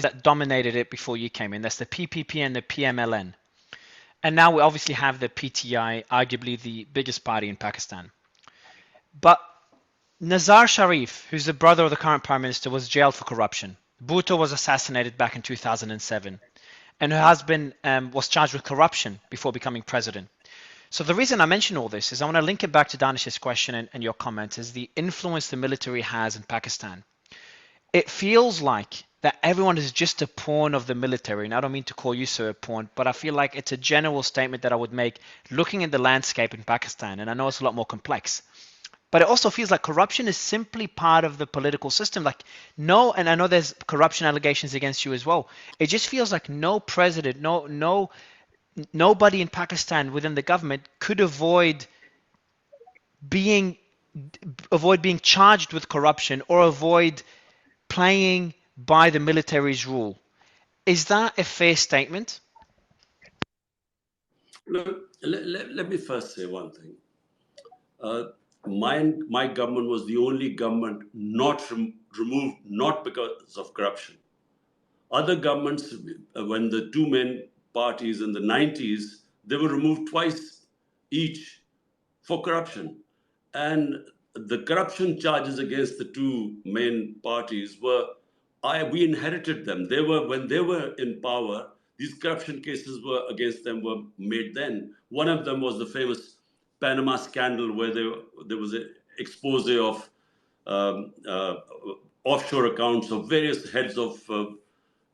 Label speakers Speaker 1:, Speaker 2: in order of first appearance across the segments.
Speaker 1: that dominated it before you came in. That's the PPP and the PMLN. And now we obviously have the PTI, arguably the biggest party in Pakistan. But Nazar Sharif, who's the brother of the current prime minister, was jailed for corruption. Bhutto was assassinated back in 2007. And her husband was charged with corruption before becoming president. So the reason I mention all this is I want to link it back to Danish's question and your comment, is the influence the military has in Pakistan. It feels like that everyone is just a pawn of the military. And I don't mean to call you, sir, a pawn, but I feel like it's a general statement that I would make looking at the landscape in Pakistan. And I know it's a lot more complex. But it also feels like corruption is simply part of the political system. Like and I know there's corruption allegations against you as well. It just feels like no president, nobody in Pakistan within the government could avoid being charged with corruption or avoid playing by the military's rule. Is that a fair statement?
Speaker 2: Look, let me first say one thing. My government was the only government not removed, not because of corruption. Other governments, when the two main parties in the 90s, they were removed twice each for corruption. And the corruption charges against the two main parties we inherited them. When they were in power, these corruption cases against them were made then. One of them was the famous Panama scandal, where there was an expose of offshore accounts of various heads of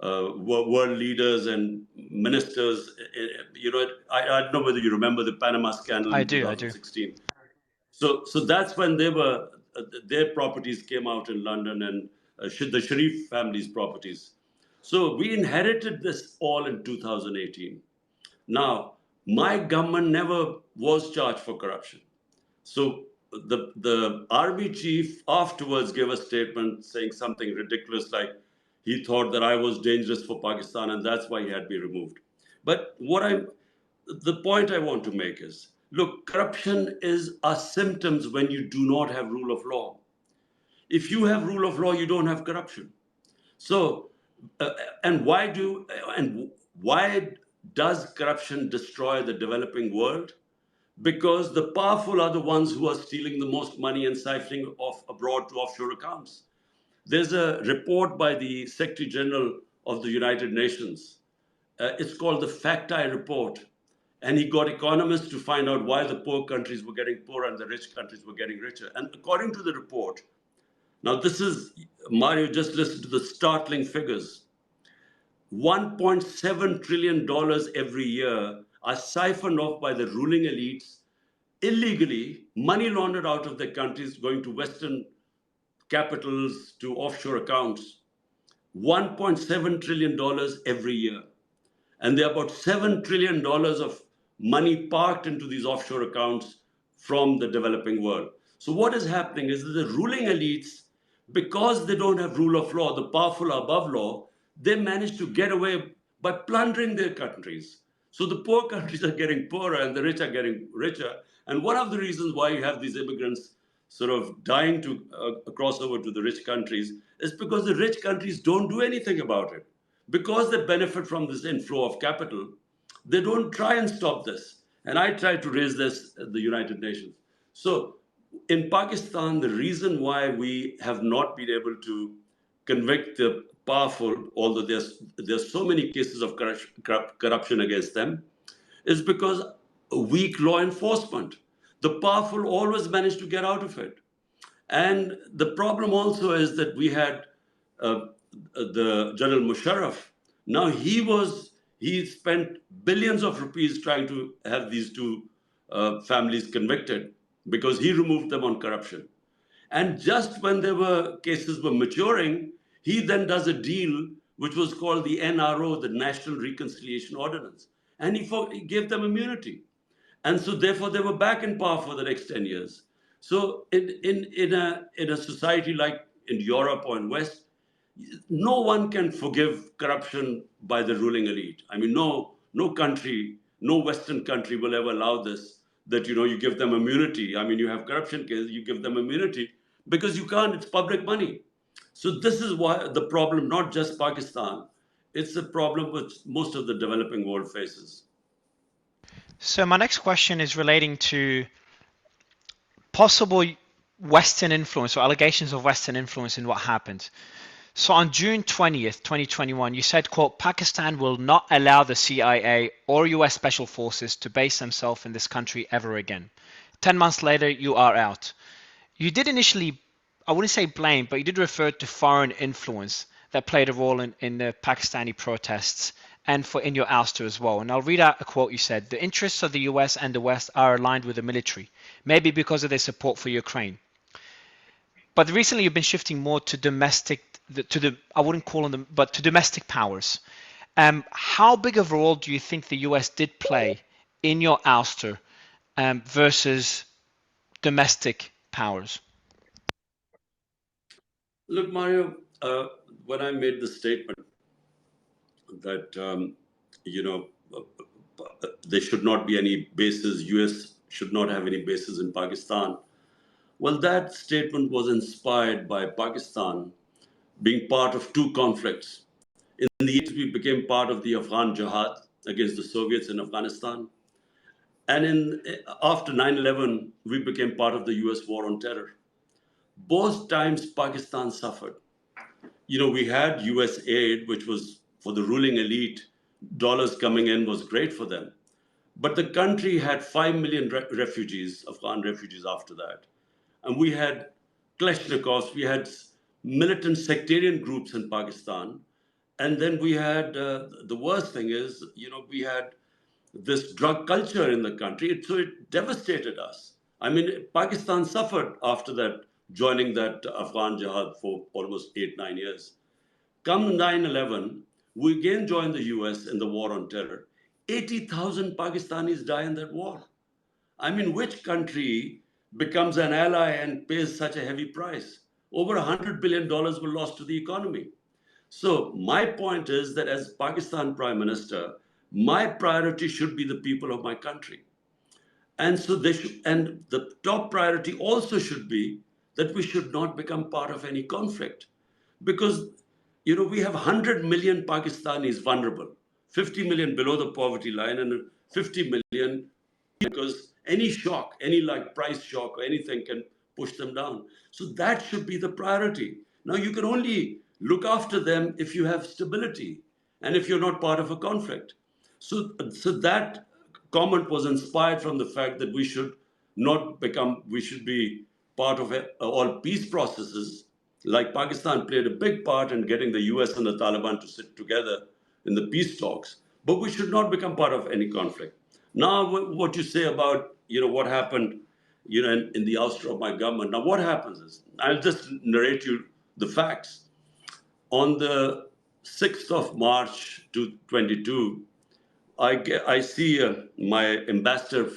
Speaker 2: world leaders and ministers. I don't know whether you remember the Panama scandal in 2016. So that's when their properties came out in London, and the Sharif family's properties. So we inherited this all in 2018. Now, my government never was charged for corruption. So the army chief afterwards gave a statement saying something ridiculous, like he thought that I was dangerous for Pakistan and that's why he had been removed. But the point I want to make is, look, corruption is a symptoms when you do not have rule of law. If you have rule of law, you don't have corruption. So, and why does corruption destroy the developing world? Because the powerful are the ones who are stealing the most money and siphoning off abroad to offshore accounts. There's a report by the Secretary General of the United Nations. It's called the Fact-I Report. And he got economists to find out why the poor countries were getting poorer and the rich countries were getting richer. And according to the report, now this is, Mario, just listen to the startling figures. $1.7 trillion every year are siphoned off by the ruling elites, illegally, money laundered out of their countries, going to Western capitals, to offshore accounts. $1.7 trillion every year. And there are about $7 trillion of money parked into these offshore accounts from the developing world. So what is happening is that the ruling elites, because they don't have rule of law, the powerful are above law, they manage to get away by plundering their countries. So the poor countries are getting poorer and the rich are getting richer. And one of the reasons why you have these immigrants sort of dying to cross over to the rich countries is because the rich countries don't do anything about it. Because they benefit from this inflow of capital, they don't try and stop this. And I try to raise this at the United Nations. So in Pakistan, the reason why we have not been able to convict the powerful, although there's so many cases of corruption against them, is because weak law enforcement. The powerful always manage to get out of it. And the problem also is that we had the General Musharraf. Now he spent billions of rupees trying to have these two families convicted because he removed them on corruption. And just when cases were maturing, he then does a deal which was called the NRO, the National Reconciliation Ordinance. And he gave them immunity. And so therefore they were back in power for the next 10 years. So in a society like in Europe or in West, no one can forgive corruption by the ruling elite. I mean, no country, no Western country will ever allow this, that, you give them immunity. I mean, you have corruption cases, you give them immunity because you can't, it's public money. So this is why the problem, not just Pakistan, it's a problem which most of the developing world faces.
Speaker 1: So my next question is relating to possible Western influence or allegations of Western influence in what happened. So on June 20th, 2021, you said, quote, Pakistan will not allow the CIA or US Special Forces to base themselves in this country ever again. 10 months later, you are out. You did initially, I wouldn't say blame, but you did refer to foreign influence that played a role in the Pakistani protests and in your ouster as well. And I'll read out a quote you said. The interests of the US and the West are aligned with the military, maybe because of their support for Ukraine. But recently you've been shifting more to domestic, I wouldn't call them, but to domestic powers. How big of a role do you think the US did play in your ouster versus domestic powers?
Speaker 2: Look, Mario, when I made the statement that, there should not be any bases, US should not have any bases in Pakistan, well, that statement was inspired by Pakistan being part of two conflicts. In the 80s, we became part of the Afghan Jihad against the Soviets in Afghanistan. And after 9/11, we became part of the US war on terror. Both times, Pakistan suffered. We had US aid, which was for the ruling elite. Dollars coming in was great for them. But the country had 5 million refugees, Afghan refugees after that. And we had Kalashnikovs, we had militant sectarian groups in Pakistan. And then we had, the worst thing is, we had this drug culture in the country. So it devastated us. I mean, Pakistan suffered after that, joining that Afghan Jihad for almost 8-9 years. Come 9/11, we again joined the US in the war on terror. 80,000 Pakistanis die in that war. I mean, which country becomes an ally and pays such a heavy price? Over $100 billion were lost to the economy. So my point is that as Pakistan Prime Minister, my priority should be the people of my country. And so and the top priority also should be that we should not become part of any conflict. Because, we have 100 million Pakistanis vulnerable, 50 million below the poverty line, and 50 million because any shock, any like price shock or anything can push them down. So that should be the priority. Now, you can only look after them if you have stability and if you're not part of a conflict. So that comment was inspired from the fact that we should be part of all peace processes. Like Pakistan played a big part in getting the US and the Taliban to sit together in the peace talks, but we should not become part of any conflict. Now, what you say about, what happened, in the ouster of my government. Now, what happens is, I'll just narrate you the facts. On the 6th of March 2022, I see my ambassador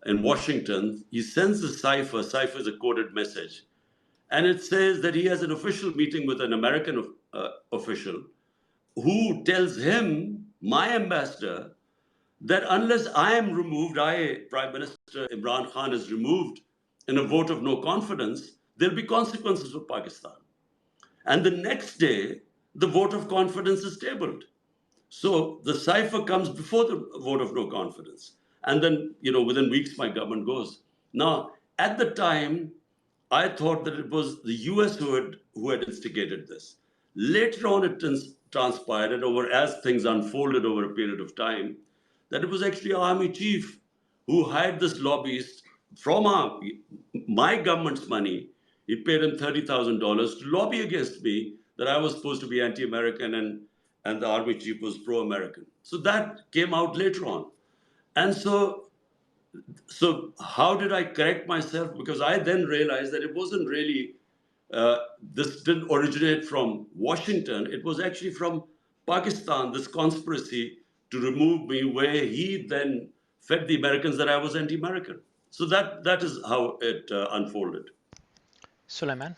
Speaker 2: in Washington. He sends a cipher. Cipher is a coded message. And it says that he has an official meeting with an American official who tells him, my ambassador, that unless I am removed, Prime Minister Imran Khan is removed in a vote of no confidence, there'll be consequences for Pakistan. And the next day, the vote of confidence is tabled. So the cipher comes before the vote of no confidence. And then, within weeks, my government goes. Now, at the time, I thought that it was the US who had instigated this. Later on, it transpired, and as things unfolded over a period of time, that it was actually our army chief who hired this lobbyist from my government's money. He paid him $30,000 to lobby against me that I was supposed to be anti-American and the army chief was pro-American. So that came out later on. And so how did I correct myself? Because I then realized that it wasn't really, this didn't originate from Washington. It was actually from Pakistan, this conspiracy to remove me, where he then fed the Americans that I was anti-American. So that is how it unfolded.
Speaker 1: Suleiman?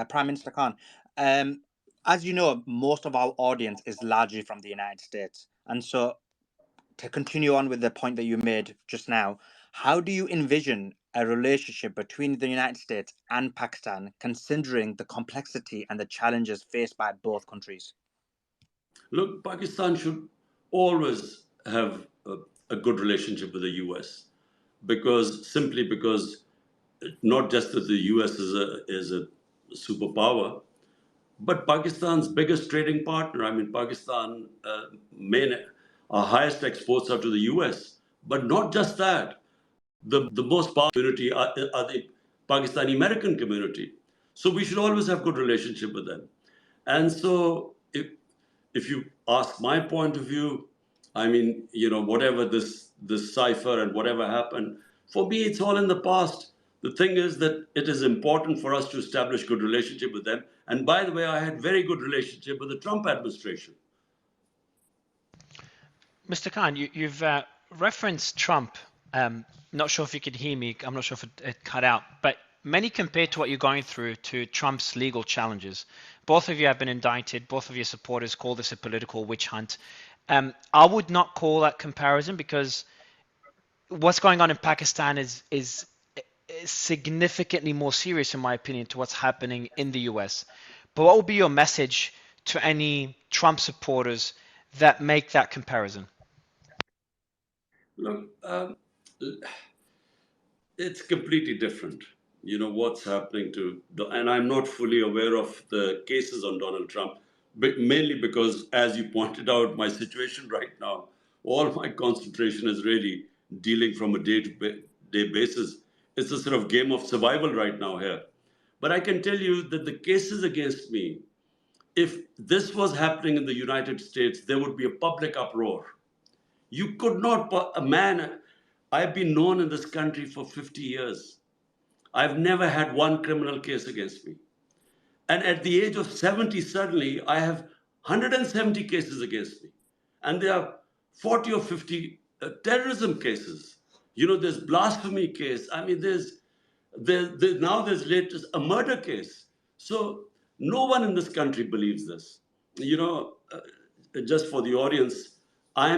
Speaker 3: Prime Minister Khan, as you know, most of our audience is largely from the United States. And so to continue on with the point that you made just now, how do you envision a relationship between the United States and Pakistan, considering the complexity and the challenges faced by both countries?
Speaker 2: Look, Pakistan should always have a good relationship with the US simply because not just that the US is a superpower, but Pakistan's biggest trading partner. I mean, Pakistan our highest exports are to the US. But not just that. The most powerful community are the Pakistani American community. So we should always have good relationship with them. And so if you ask my point of view, I mean, whatever this cipher and whatever happened, for me, it's all in the past. The thing is that it is important for us to establish good relationship with them. And by the way, I had very good relationship with the Trump administration.
Speaker 1: Mr. Khan, you've referenced Trump. Not sure if you could hear me. I'm not sure if it cut out. But many compare to what you're going through to Trump's legal challenges. Both of you have been indicted. Both of your supporters call this a political witch hunt. I would not call that comparison because what's going on in Pakistan is significantly more serious, in my opinion, to what's happening in the US. But what would be your message to any Trump supporters that make that comparison?
Speaker 2: Look, it's completely different. What's happening and I'm not fully aware of the cases on Donald Trump, but mainly because, as you pointed out, my situation right now, all my concentration is really dealing from a day-to-day basis. It's a sort of game of survival right now here. But I can tell you that the cases against me, if this was happening in the United States, there would be a public uproar. You could not, I've been known in this country for 50 years. I've never had one criminal case against me. And at the age of 70, suddenly, I have 170 cases against me. And there are 40 or 50 terrorism cases. There's blasphemy case. I mean, now there's latest a murder case. So no one in this country believes this. Just for the audience, I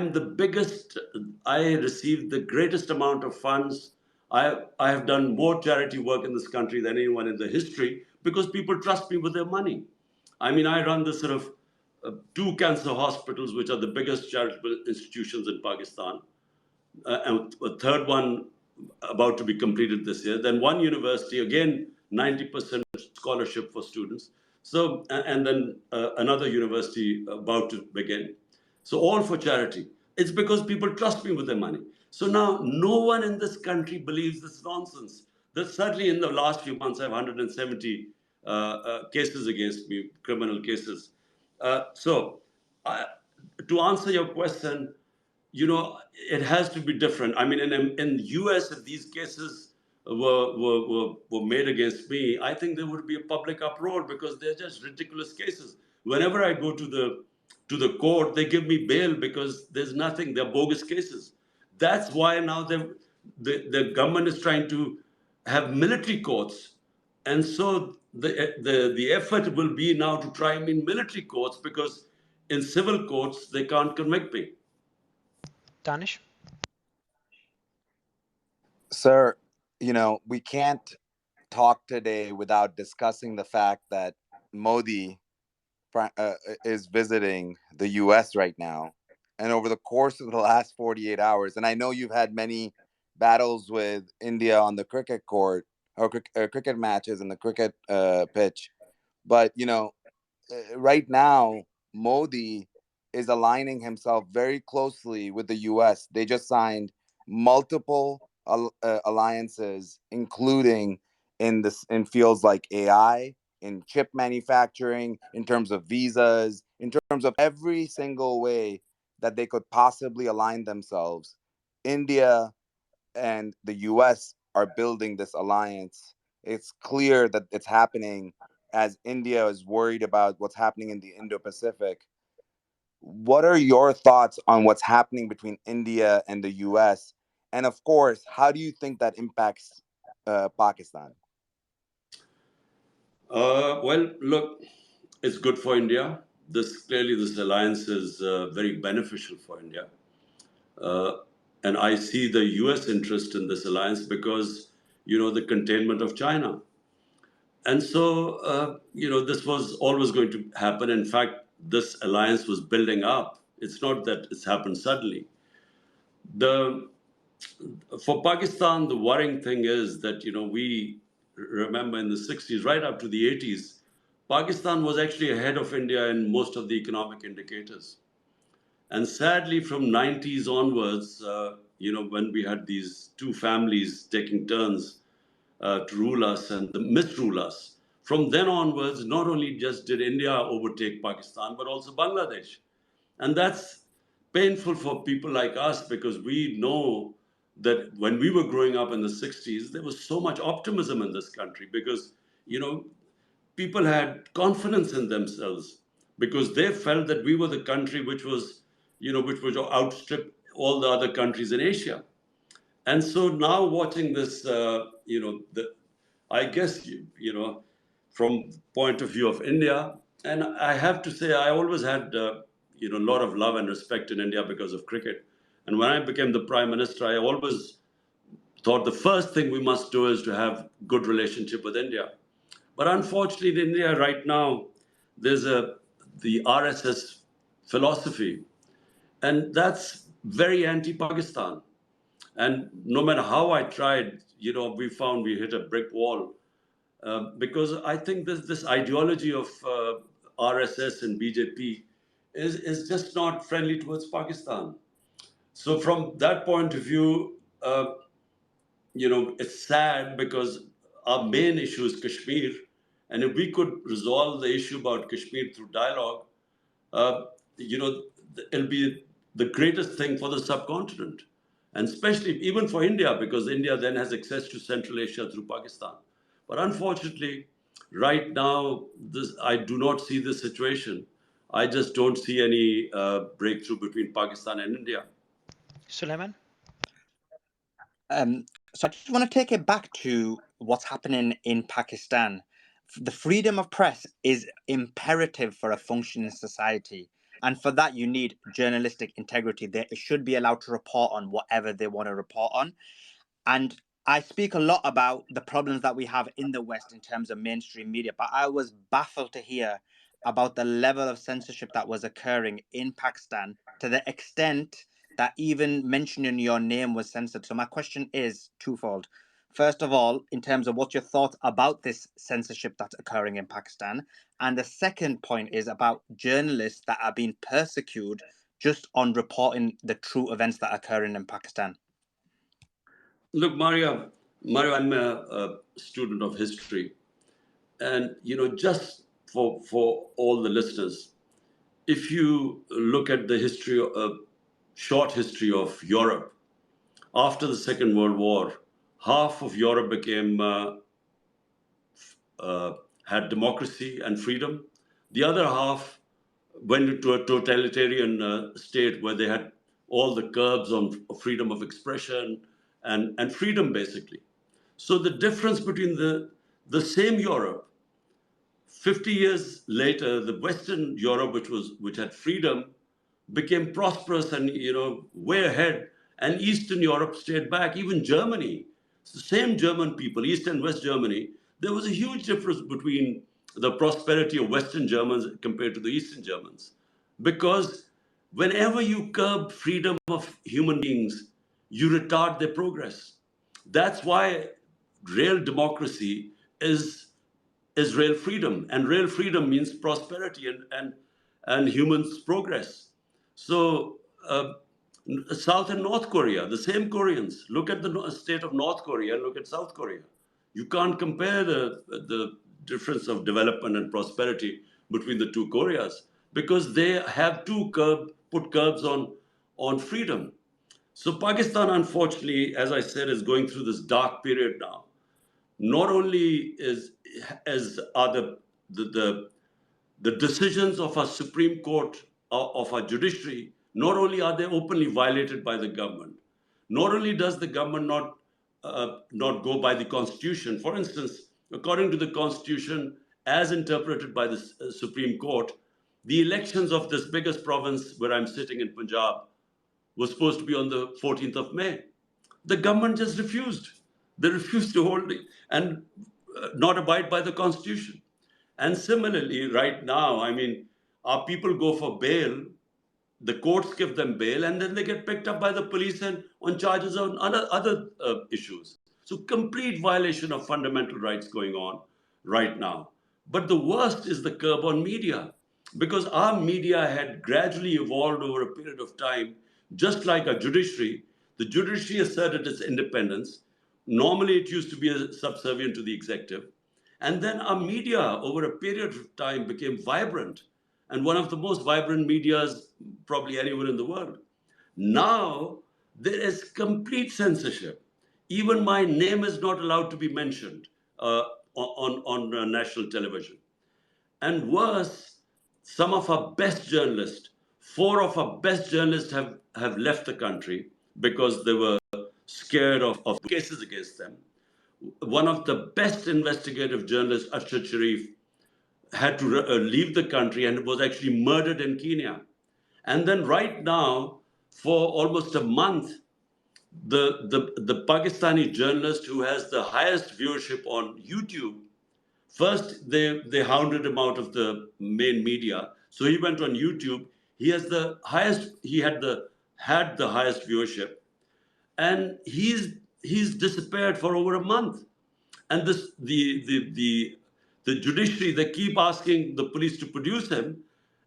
Speaker 2: received the greatest amount of funds. I have done more charity work in this country than anyone in the history because people trust me with their money. I mean, I run this sort of 2 cancer hospitals, which are the biggest charitable institutions in Pakistan, and a third one about to be completed this year. Then one university, again, 90% scholarship for students. So, and then another university about to begin. So all for charity. It's because people trust me with their money. So now no one in this country believes this nonsense. That certainly in the last few months, I have 170 cases against me, criminal cases. To answer your question, it has to be different. I mean, in the US, if these cases were made against me, I think there would be a public uproar because they're just ridiculous cases. Whenever I go to the court, they give me bail because there's nothing. They're bogus cases. That's why now the government is trying to have military courts, and so the effort will be now to try them in military courts because in civil courts they can't convict me.
Speaker 1: Danish?
Speaker 4: Sir, we can't talk today without discussing the fact that Modi is visiting the US right now. And over the course of the last 48 hours, and I know you've had many battles with India on the cricket court or cricket matches in the cricket pitch. But, right now, Modi is aligning himself very closely with the US. They just signed multiple alliances, including in fields like AI, in chip manufacturing, in terms of visas, in terms of every single way that they could possibly align themselves. India and the US are building this alliance. It's clear that it's happening as India is worried about what's happening in the Indo-Pacific. What are your thoughts on what's happening between India and the US? And of course, how do you think that impacts Pakistan?
Speaker 2: Well, look, it's good for India. Clearly, this alliance is very beneficial for India. And I see the US interest in this alliance because the containment of China. And so, this was always going to happen. In fact, this alliance was building up. It's not that it's happened suddenly. For Pakistan, the worrying thing is that, we remember in the 60s, right up to the 80s, Pakistan was actually ahead of India in most of the economic indicators. And sadly, from 90s onwards, when we had these two families taking turns to rule us and misrule us, from then onwards, not only just did India overtake Pakistan, but also Bangladesh. And that's painful for people like us, because we know that when we were growing up in the 60s, there was so much optimism in this country, because, people had confidence in themselves, because they felt that we were the country which would outstrip all the other countries in Asia. And so now watching this, I guess, from point of view of India, and I have to say, I always had, a lot of love and respect in India because of cricket. And when I became the Prime Minister, I always thought the first thing we must do is to have good relationship with India. But unfortunately, in India right now, there's the RSS philosophy, and that's very anti-Pakistan. And no matter how I tried, we found we hit a brick wall, because I think this ideology of RSS and BJP is just not friendly towards Pakistan. So from that point of view, it's sad, because our main issue is Kashmir. And if we could resolve the issue about Kashmir through dialogue, it'll be the greatest thing for the subcontinent. And especially even for India, because India then has access to Central Asia through Pakistan. But unfortunately, right now, I do not see this situation. I just don't see any breakthrough between Pakistan and India.
Speaker 1: Suleiman?
Speaker 3: So I just want to take it back to what's happening in Pakistan. The freedom of press is imperative for a functioning society. And for that, you need journalistic integrity. They should be allowed to report on whatever they want to report on. And I speak a lot about the problems that we have in the West in terms of mainstream media, but I was baffled to hear about the level of censorship that was occurring in Pakistan, to the extent that even mentioning your name was censored. So my question is twofold. First of all, in terms of what's your thoughts about this censorship that's occurring in Pakistan? And the second point is about journalists that are being persecuted just on reporting the true events that are occurring in Pakistan.
Speaker 2: Look, Mario, I'm a student of history. And, just for all the listeners, if you look at the short history of Europe, after the Second World War, half of Europe had democracy and freedom. The other half went into a totalitarian state where they had all the curbs on freedom of expression and freedom, basically. So the difference between the same Europe, 50 years later, the Western Europe, which had freedom, became prosperous and way ahead, and Eastern Europe stayed back. Even Germany, it's the same German people, East and West Germany. There was a huge difference between the prosperity of Western Germans compared to the Eastern Germans, because whenever you curb freedom of human beings, you retard their progress. That's why real democracy is real freedom, and real freedom means prosperity and humans' progress. So South and North Korea, the same Koreans. Look at the state of North Korea and look at South Korea. You can't compare the difference of development and prosperity between the two Koreas, because they have put curbs on freedom. So Pakistan, unfortunately, as I said, is going through this dark period now. Not only are the decisions of our Supreme Court, of our judiciary, not only are they openly violated by the government, not only does the government not go by the Constitution. For instance, according to the Constitution, as interpreted by the Supreme Court, the elections of this biggest province where I'm sitting in Punjab was supposed to be on the 14th of May. The government just refused. They refuse to hold it and not abide by the Constitution. And similarly, right now, I mean, our people go for bail, the courts give them bail, and then they get picked up by the police and on charges on other issues. So complete violation of fundamental rights going on right now. But the worst is the curb on media, because our media had gradually evolved over a period of time, just like our judiciary. The judiciary asserted its independence. Normally, it used to be subservient to the executive. And then our media, over a period of time, became vibrant, and one of the most vibrant medias probably anywhere in the world. Now, there is complete censorship. Even my name is not allowed to be mentioned on national television. And worse, some of our best journalists, 4 of our best journalists have left the country because they were scared of cases against them. One of the best investigative journalists, Arshad Sharif, had to leave the country and was actually murdered in Kenya. And then right now, for almost a month, the Pakistani journalist who has the highest viewership on YouTube, first they hounded him out of the main media. So he went on YouTube. He had the highest viewership, and he's disappeared for over a month. And the judiciary, they keep asking the police to produce him,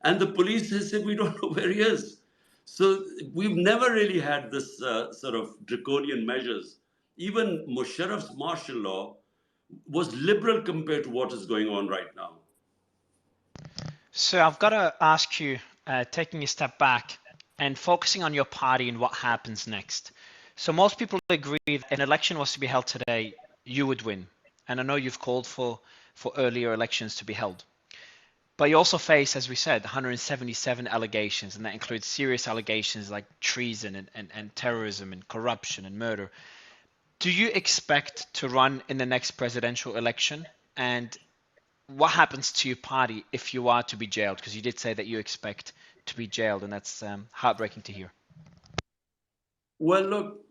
Speaker 2: and the police has said, we don't know where he is. So we've never really had this sort of draconian measures. Even Musharraf's martial law was liberal compared to what is going on right now.
Speaker 1: So I've got to ask you, taking a step back and focusing on your party and what happens next. So most people agree that if an election was to be held today, you would win. And I know you've called for earlier elections to be held. But you also face, as we said, 177 allegations, and that includes serious allegations like treason and terrorism and corruption and murder. Do you expect to run in the next presidential election? And what happens to your party if you are to be jailed? Because you did say that you expect to be jailed, and that's heartbreaking to hear.
Speaker 2: Well, look,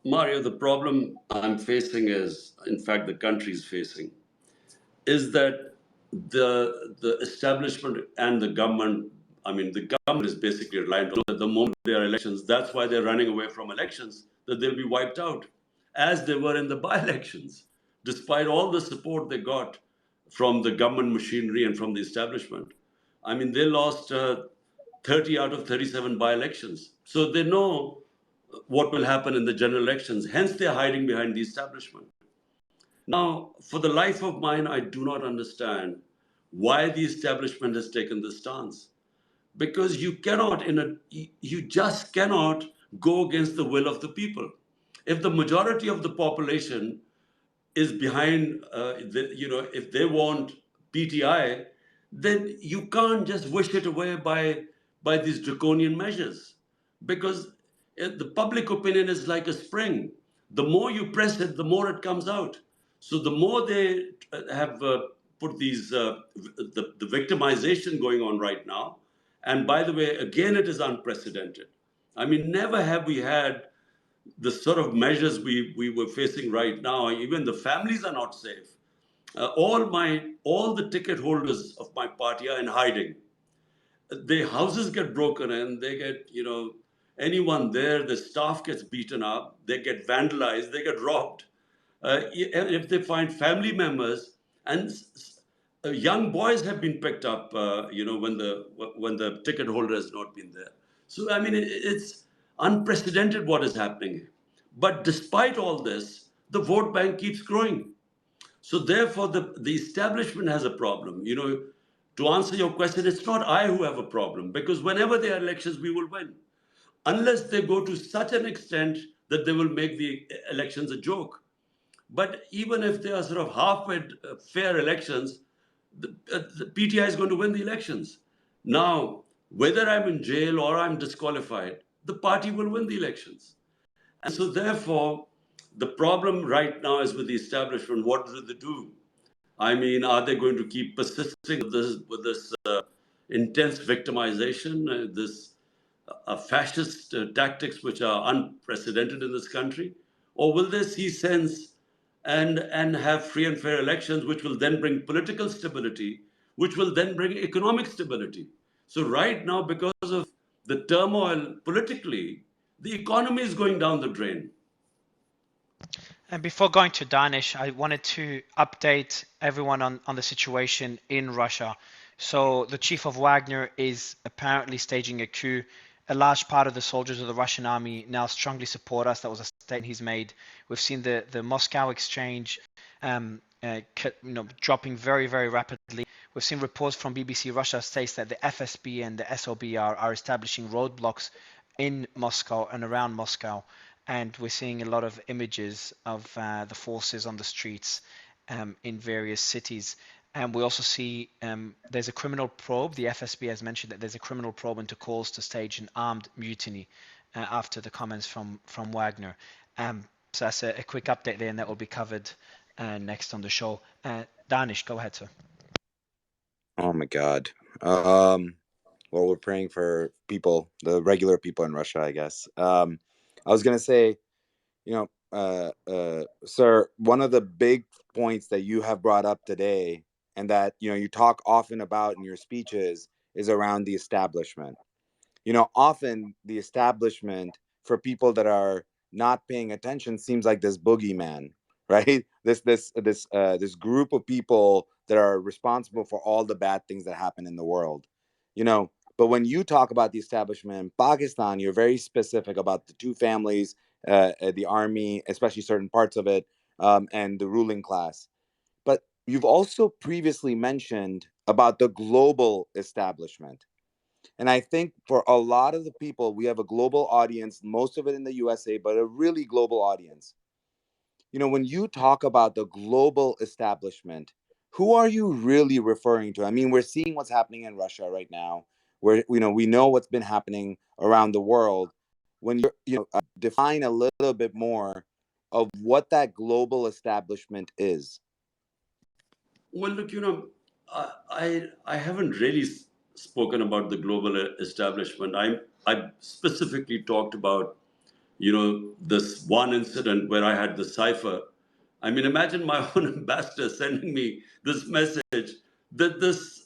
Speaker 2: Mario, the problem I'm facing is, in fact, the country's facing, is that the establishment and the government, the government is basically reliant on the moment there are elections. That's why they're running away from elections, that they'll be wiped out, as they were in the by-elections, despite all the support they got from the government machinery and from the establishment. They lost 30 out of 37 by-elections. So they know what will happen in the general elections. Hence, they're hiding behind the establishment. Now, for the life of mine, I do not understand why the establishment has taken this stance. Because you just cannot go against the will of the people. If the majority of the population is behind, if they want PTI, then you can't just wish it away by these draconian measures. Because the public opinion is like a spring. The more you press it, the more it comes out. So the more they have put these, the victimization going on right now, and by the way, again, it is unprecedented. Never have we had the sort of measures we were facing right now. Even the families are not safe. All the ticket holders of my party are in hiding. Their houses get broken in, they get, anyone there, the staff gets beaten up, they get vandalized, they get robbed. If they find family members, and young boys have been picked up, when the ticket holder has not been there. So it's unprecedented what is happening. But despite all this, the vote bank keeps growing. So therefore, the establishment has a problem. To answer your question, it's not I who have a problem, because whenever there are elections, we will win, unless they go to such an extent that they will make the elections a joke. But even if they are sort of halfway fair elections, the PTI is going to win the elections. Now, whether I'm in jail or I'm disqualified, the party will win the elections. And so therefore, the problem right now is with the establishment. What do they do? Are they going to keep persisting with this intense victimization, this fascist tactics which are unprecedented in this country? Or will they see sense and have free and fair elections, which will then bring political stability, which will then bring economic stability? So right now, because of the turmoil politically, the economy is going down the drain.
Speaker 1: And before going to Danish, I wanted to update everyone on the situation in Russia. So the chief of Wagner is apparently staging a coup. A large part of the soldiers of the Russian army now strongly support us. That was a statement he's made. We've seen the Moscow exchange dropping very, very rapidly. We've seen reports from BBC Russia states that the FSB and the SOB are establishing roadblocks in Moscow and around Moscow. And we're seeing a lot of images of the forces on the streets in various cities. And we also see there's a criminal probe. The FSB has mentioned that there's a criminal probe into calls to stage an armed mutiny after the comments from Wagner. So that's a quick update there, and that will be covered next on the show. Danish, go ahead, sir.
Speaker 4: Oh my God. Well, we're praying for people, the regular people in Russia, I guess. I was gonna say, sir, one of the big points that you have brought up today, and that you talk often about in your speeches, is around the establishment. Often the establishment, for people that are not paying attention, seems like this boogeyman, right? This group of people that are responsible for all the bad things that happen in the world. But when you talk about the establishment in Pakistan, you're very specific about the two families, the army, especially certain parts of it, and the ruling class. But you've also previously mentioned about the global establishment. And I think for a lot of the people, we have a global audience, most of it in the USA, but a really global audience. When you talk about the global establishment, who are you really referring to? I mean, we're seeing what's happening in Russia right now, where we know what's been happening around the world. When you define a little bit more of what that global establishment is.
Speaker 2: Well, look, I haven't really spoken about the global establishment. I specifically talked about, this one incident where I had the cipher. I mean, imagine my own ambassador sending me this message that this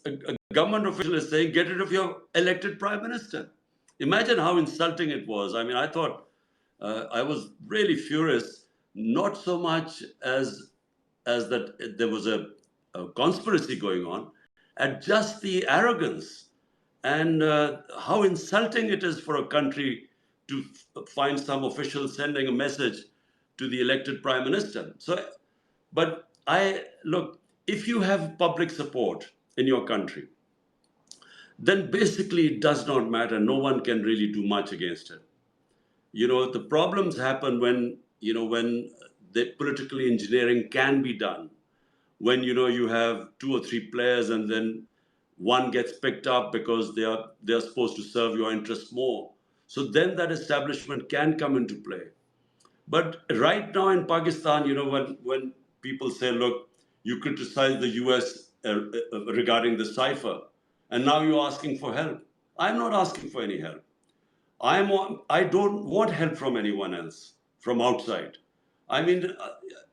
Speaker 2: government official is saying, get rid of your elected prime minister. Imagine how insulting it was. I mean, I thought I was really furious, not so much as that there was a conspiracy going on, at just the arrogance and how insulting it is for a country to find some official sending a message to the elected prime minister. But look, if you have public support in your country, then basically it does not matter. No one can really do much against it. The problems happen when the political engineering can be done, when you have two or three players and then one gets picked up because they're supposed to serve your interest more. So then that establishment can come into play. But right now in Pakistan, when people say, look, you criticize the US regarding the cipher, and now you're asking for help. I'm not asking for any help. I don't want help from anyone else, from outside. I mean,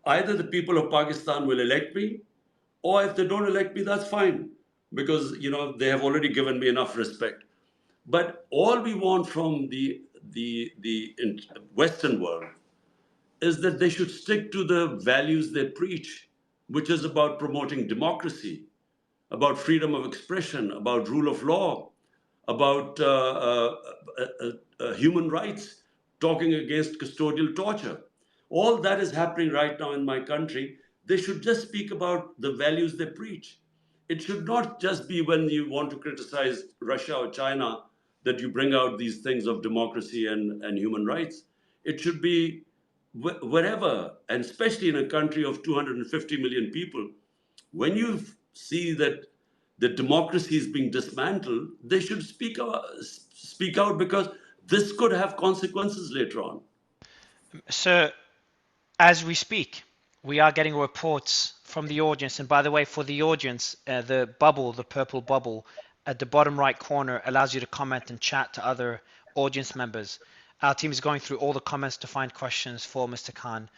Speaker 2: either the people of Pakistan will elect me, or if they don't elect me, that's fine, because they have already given me enough respect. But all we want from the Western world is that they should stick to the values they preach, which is about promoting democracy, about freedom of expression, about rule of law, about human rights, talking against custodial torture. All that is happening right now in my country. They should just speak about the values they preach. It should not just be when you want to criticize Russia or China that you bring out these things of democracy and human rights. It should be wherever, and especially in a country of 250 million people, when you see that the democracy is being dismantled, they should speak out, because this could have consequences later on.
Speaker 1: So, as we speak, we are getting reports from the audience. And by the way, for the audience, the purple bubble at the bottom right corner allows you to comment and chat to other audience members. Our team is going through all the comments to find questions for Mr. Khan.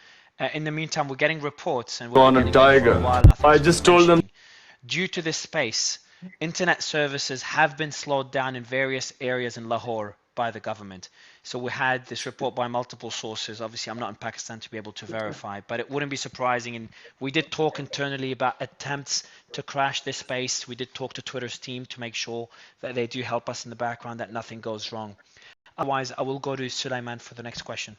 Speaker 1: In the meantime, we're getting reports, and we've been getting them for a while. And I just told them, due to this space, internet services have been slowed down in various areas in Lahore by the government. So we had this report by multiple sources. Obviously, I'm not in Pakistan to be able to verify, but it wouldn't be surprising. And we did talk internally about attempts to crash this space. We did talk to Twitter's team to make sure that they do help us in the background, that nothing goes wrong. Otherwise, I will go to Sulaiman for the next question.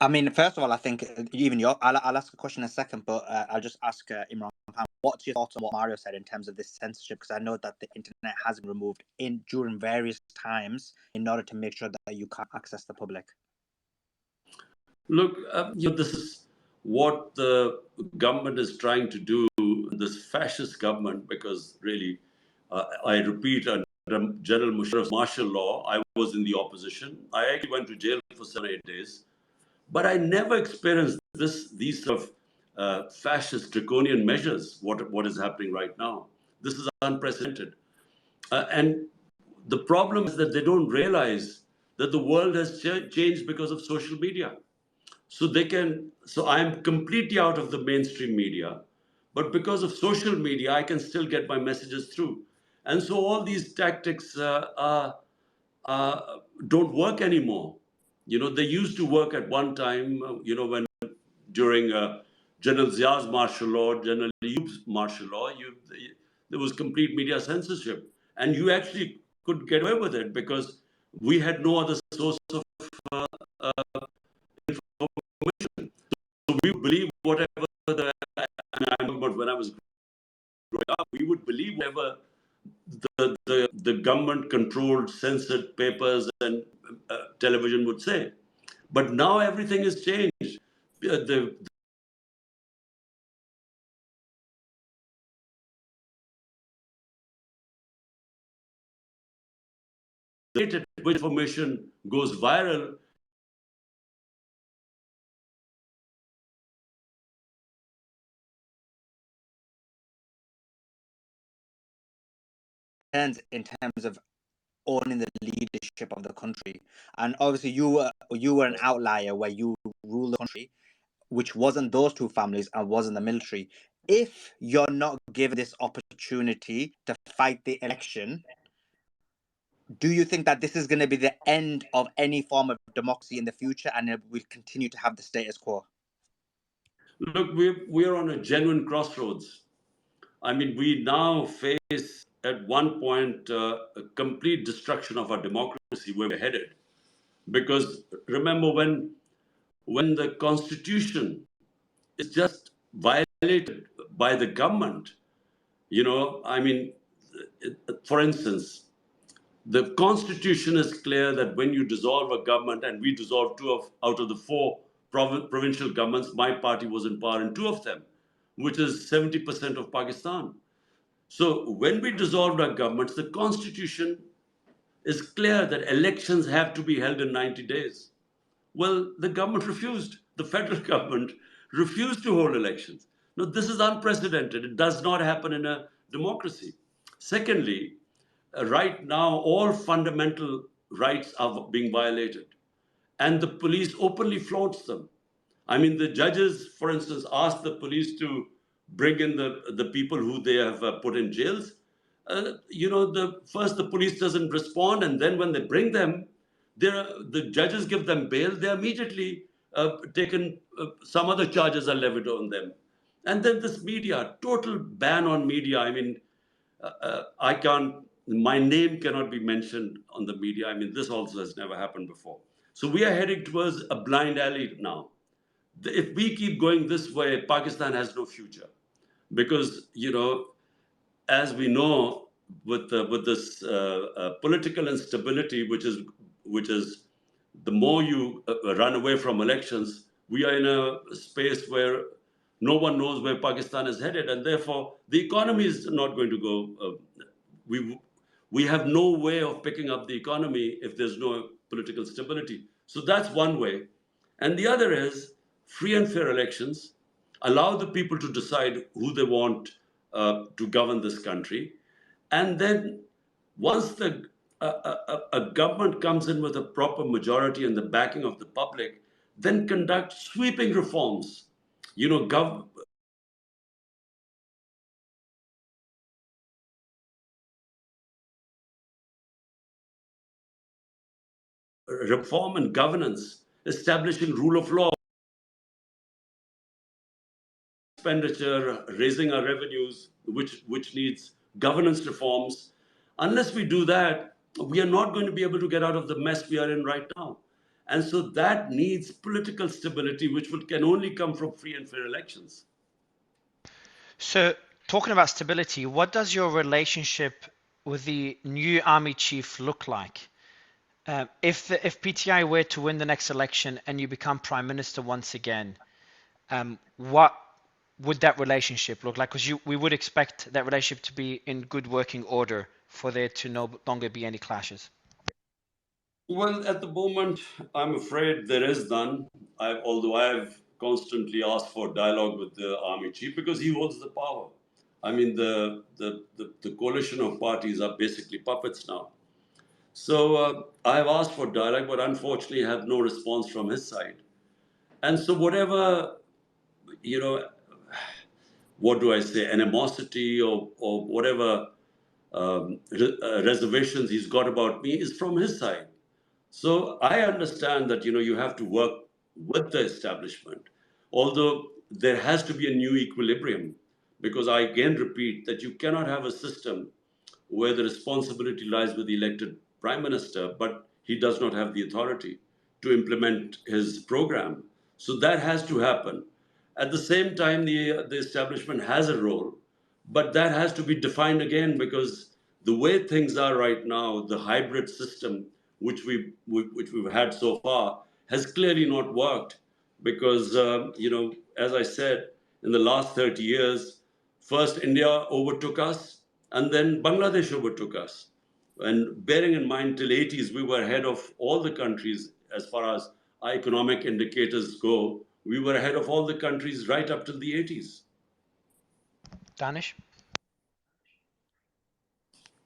Speaker 3: I mean, first of all, I think even I'll ask a question in a second, but I'll just ask Imran, what's your thoughts on what Mario said in terms of this censorship? Because I know that the internet has been removed during various times in order to make sure that you can't access the public.
Speaker 2: Look, this is what the government is trying to do, this fascist government, because really, I repeat, under General Musharraf's martial law, I was in the opposition. I actually went to jail for 7-8 days. But I never experienced these sort of fascist draconian measures, what is happening right now. This is unprecedented. And the problem is that they don't realize that the world has changed because of social media. So I'm completely out of the mainstream media, but because of social media, I can still get my messages through. And so all these tactics don't work anymore. They used to work at one time, when during General Zia's martial law, General Ayub's martial law, there was complete media censorship. And you actually could get away with it because we had no other source of information. So we would believe whatever I remember when I was growing up, we would believe whatever the government-controlled, censored papers and television would say. But now everything has changed. The rate at which information goes viral
Speaker 3: in terms of owning the leadership of the country, and obviously you were an outlier where you rule the country, which wasn't those two families and wasn't the military. If you're not given this opportunity to fight the election, do you think that this is going to be the end of any form of democracy in the future, and we'll continue to have the status quo?
Speaker 2: Look, we're on a genuine crossroads. I mean, we now face at one point a complete destruction of our democracy where we're headed. Because remember, when the Constitution is just violated by the government, I mean, for instance, the Constitution is clear that when you dissolve a government, and we dissolved out of the 4 provincial governments, my party was in power in 2 of them, which is 70% of Pakistan. So when we dissolved our governments, the Constitution is clear that elections have to be held in 90 days. Well, the government refused. The federal government refused to hold elections. Now, this is unprecedented. It does not happen in a democracy. Secondly, right now, all fundamental rights are being violated, and the police openly flaunts them. I mean, the judges, for instance, asked the police to bring in the people who they have put in jails. First the police doesn't respond, and then when they bring them, the judges give them bail. They're immediately taken. Some other charges are levied on them, and then this media, total ban on media. I mean, my name cannot be mentioned on the media. I mean, this also has never happened before. So we are heading towards a blind alley now. If we keep going this way, Pakistan has no future, because as we know, with this political instability, which is the more you run away from elections, we are in a space where no one knows where Pakistan is headed, and therefore the economy is not going to go. We have no way of picking up the economy if there's no political stability. So that's one way, and the other is free and fair elections. Allow the people to decide who they want to govern this country. And then once the a government comes in with a proper majority and the backing of the public, then conduct sweeping reforms. You know, reform and governance, establishing rule of law, expenditure, raising our revenues, which needs governance reforms. Unless we do that, we are not going to be able to get out of the mess we are in right now. And so that needs political stability, which can only come from free and fair elections.
Speaker 1: So, talking about stability, what does your relationship with the new army chief look like? If PTI were to win the next election and you become prime minister once again, what would that relationship look like? Because we would expect that relationship to be in good working order for there to no longer be any clashes.
Speaker 2: Well, at the moment, I'm afraid there is none. Although I've constantly asked for dialogue with the army chief because he holds the power. I mean, the coalition of parties are basically puppets now. So I've asked for dialogue, but unfortunately have no response from his side. And so whatever, you know, what do I say, animosity or whatever reservations he's got about me is from his side. So I understand that, you have to work with the establishment, although there has to be a new equilibrium, because I again repeat that you cannot have a system where the responsibility lies with the elected prime minister, but he does not have the authority to implement his program. So that has to happen. At the same time, the establishment has a role, but that has to be defined again, because the way things are right now, the hybrid system which we've had so far has clearly not worked, because as I said, in the last 30 years, first India overtook us, and then Bangladesh overtook us. And bearing in mind, till 80s, we were ahead of all the countries as far as our economic indicators go. We were ahead of all the countries right up till the 80s.
Speaker 1: Danish?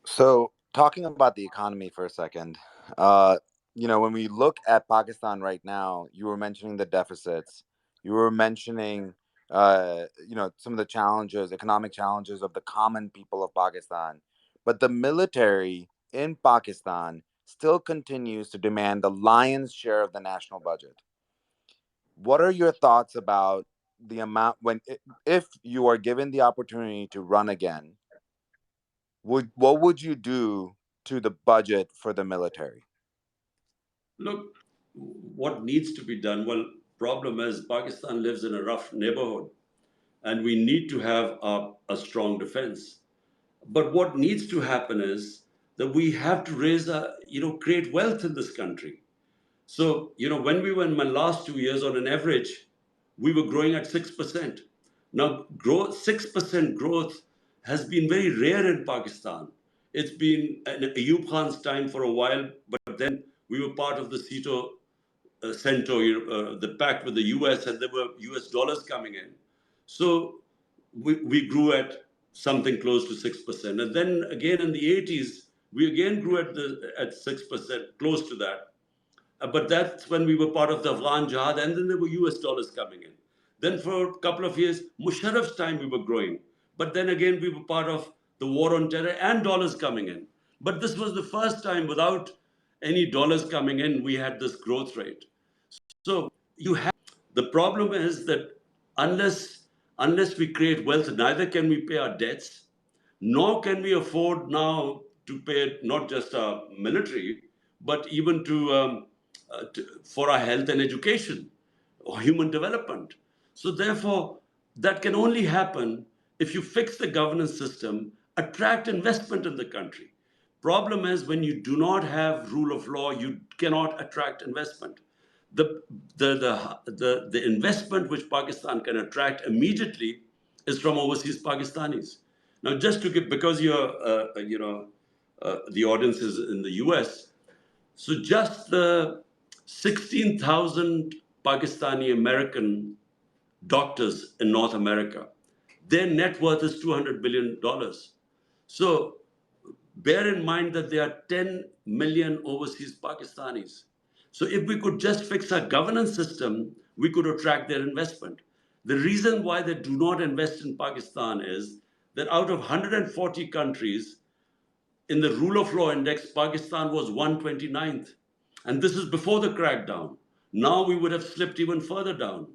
Speaker 4: So, talking about the economy for a second, when we look at Pakistan right now, you were mentioning the deficits. You were mentioning, some of the challenges, economic challenges of the common people of Pakistan. But the military in Pakistan still continues to demand the lion's share of the national budget. What are your thoughts about the amount if you are given the opportunity to run again? What would you do to the budget for the military?
Speaker 2: Look, what needs to be done? Well, problem is Pakistan lives in a rough neighborhood, and we need to have a strong defense. But what needs to happen is that we have to create wealth in this country. So, when we were in my last 2 years, on an average, we were growing at 6%. Now, 6% growth has been very rare in Pakistan. It's been Ayub Khan's time for a while, but then we were part of the CENTO, the pact with the US, and there were US dollars coming in. So we grew at something close to 6%. And then again in the 80s, we again grew at 6%, close to that. But that's when we were part of the Afghan Jihad, and then there were US dollars coming in. Then for a couple of years, Musharraf's time, we were growing. But then again, we were part of the war on terror and dollars coming in. But this was the first time without any dollars coming in, we had this growth rate. So the problem is that unless we create wealth, neither can we pay our debts, nor can we afford now to pay not just our military, but even for our health and education or human development. So therefore, that can only happen if you fix the governance system, attract investment in the country. Problem is, when you do not have rule of law, you cannot attract investment. The investment which Pakistan can attract immediately is from overseas Pakistanis. Now, just to give, because the audience is in the US, so just the 16,000 Pakistani American doctors in North America, their net worth is $200 billion. So bear in mind that there are 10 million overseas Pakistanis. So if we could just fix our governance system, we could attract their investment. The reason why they do not invest in Pakistan is that out of 140 countries, in the rule of law index, Pakistan was 129th. And this is before the crackdown. Now we would have slipped even further down.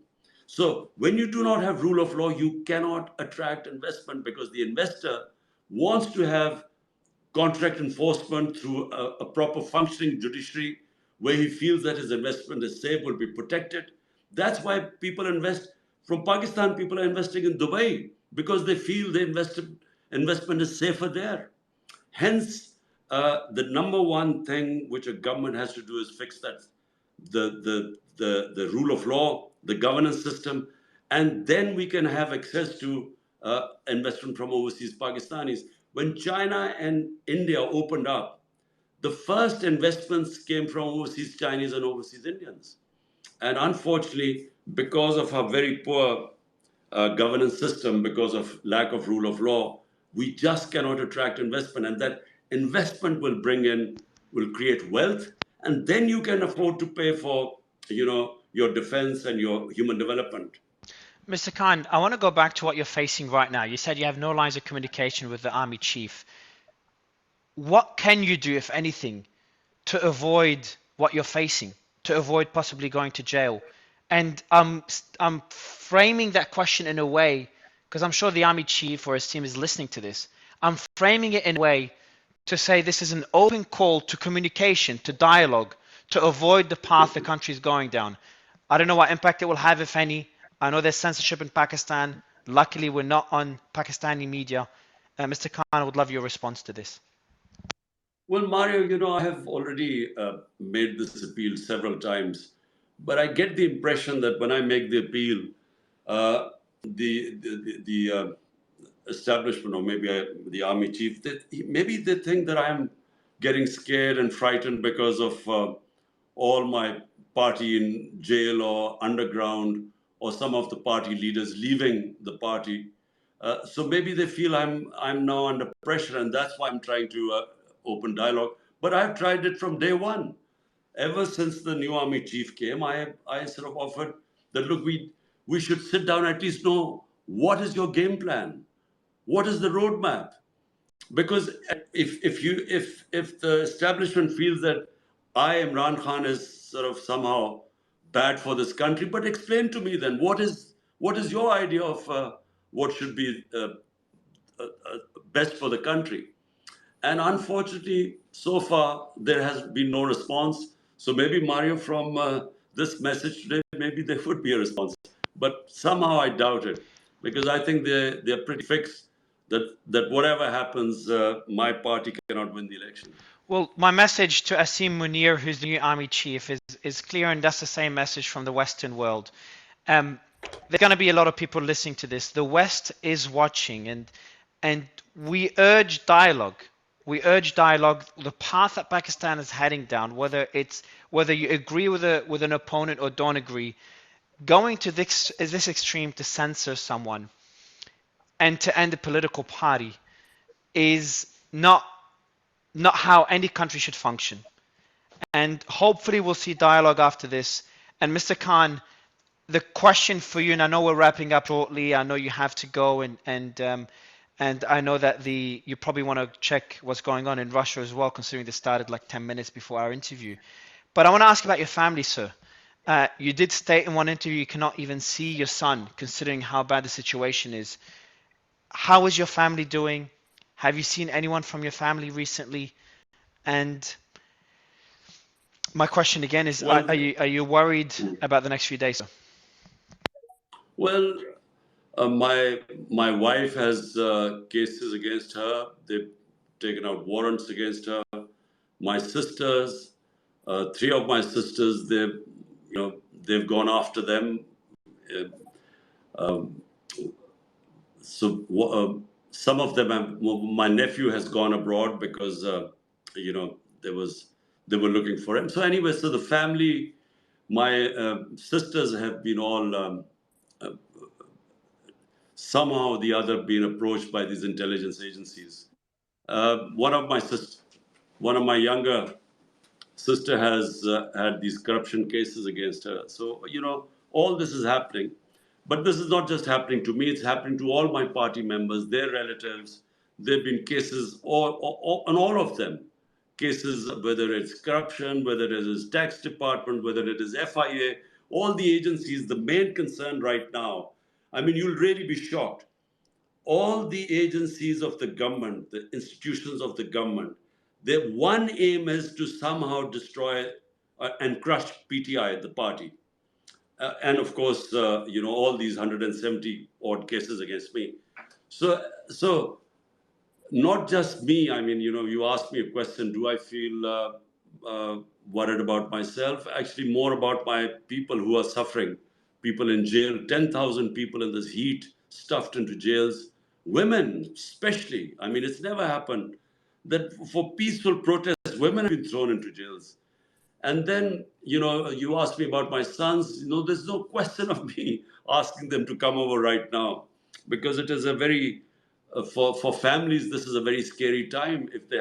Speaker 2: So when you do not have rule of law, you cannot attract investment because the investor wants to have contract enforcement through a proper functioning judiciary where he feels that his investment is safe, will be protected. That's why people invest. From Pakistan, people are investing in Dubai because they feel the investment is safer there. Hence, the number one thing which a government has to do is fix that, the rule of law, the governance system, and then we can have access to investment from overseas Pakistanis. When China and India opened up, the first investments came from overseas Chinese and overseas Indians. And unfortunately, because of our very poor governance system, because of lack of rule of law, we just cannot attract investment. And that investment will create wealth, and then you can afford to pay for, your defense and your human development.
Speaker 1: Mr. Khan, I want to go back to what you're facing right now. You said you have no lines of communication with the army chief. What can you do, if anything, to avoid what you're facing, to avoid possibly going to jail? And I'm framing that question in a way, because I'm sure the army chief or his team is listening to this. I'm framing it in a way to say this is an open call to communication, to dialogue, to avoid the path the country is going down. I don't know what impact it will have, if any. I know there's censorship in Pakistan. Luckily, we're not on Pakistani media. Mr. Khan, I would love your response to this.
Speaker 2: Well, Mario, I have already made this appeal several times, but I get the impression that when I make the appeal, the establishment, or maybe the army chief, maybe they think that I'm getting scared and frightened because of all my party in jail or underground, or some of the party leaders leaving the party. So maybe they feel I'm now under pressure, and that's why I'm trying to open dialogue. But I've tried it from day one. Ever since the new army chief came, I sort of offered that, look, we should sit down, at least know what is your game plan, what is the roadmap. Because if the establishment feels that Imran Khan is sort of somehow bad for this country, but explain to me then what is your idea of what should be best for the country. And unfortunately, so far there has been no response. So maybe, Mario, from this message today, maybe there would be a response, but somehow I doubt it, because I think they're pretty fixed that whatever happens, my party cannot win the election.
Speaker 1: Well, my message to Asim Munir, who's the new army chief, is clear, and that's the same message from the Western world. There's going to be a lot of people listening to this. The West is watching, and we urge dialogue. We urge dialogue. The path that Pakistan is heading down, whether you agree with an opponent or don't agree, going to this extreme to censor someone and to end a political party is not how any country should function. And hopefully we'll see dialogue after this. And Mr. Khan, the question for you, and I know we're wrapping up shortly, I know you have to go, and I know that you probably want to check what's going on in Russia as well, considering this started like 10 minutes before our interview. But I want to ask about your family, sir. You did state in one interview you cannot even see your son, considering how bad the situation is. How is your family doing? Have you seen anyone from your family recently? And my question again is, are you worried about the next few days, sir?
Speaker 2: Well, my wife has cases against her. They've taken out warrants against her. My sisters, 3 of my sisters, they've gone after them. So some of them, my nephew has gone abroad because they were looking for him. So anyway, so the family, my sisters have been all somehow or the other been approached by these intelligence agencies. one of my younger sister has had these corruption cases against her. So, all this is happening. But this is not just happening to me, it's happening to all my party members, their relatives. There have been cases on all of them. Cases, whether it's corruption, whether it is tax department, whether it is FIA, all the agencies, the main concern right now, I mean, you'll really be shocked. All the agencies of the government, the institutions of the government, their one aim is to somehow destroy and crush PTI, the party. And of course, all these 170 odd cases against me. So not just me. I mean, you asked me a question, do I feel worried about myself? Actually, more about my people who are suffering, people in jail, 10,000 people in this heat, stuffed into jails, women especially. I mean, it's never happened that for peaceful protests, women have been thrown into jails. And then, you asked me about my sons. There's no question of me asking them to come over right now, because it is a very, for families, this is a very scary time if they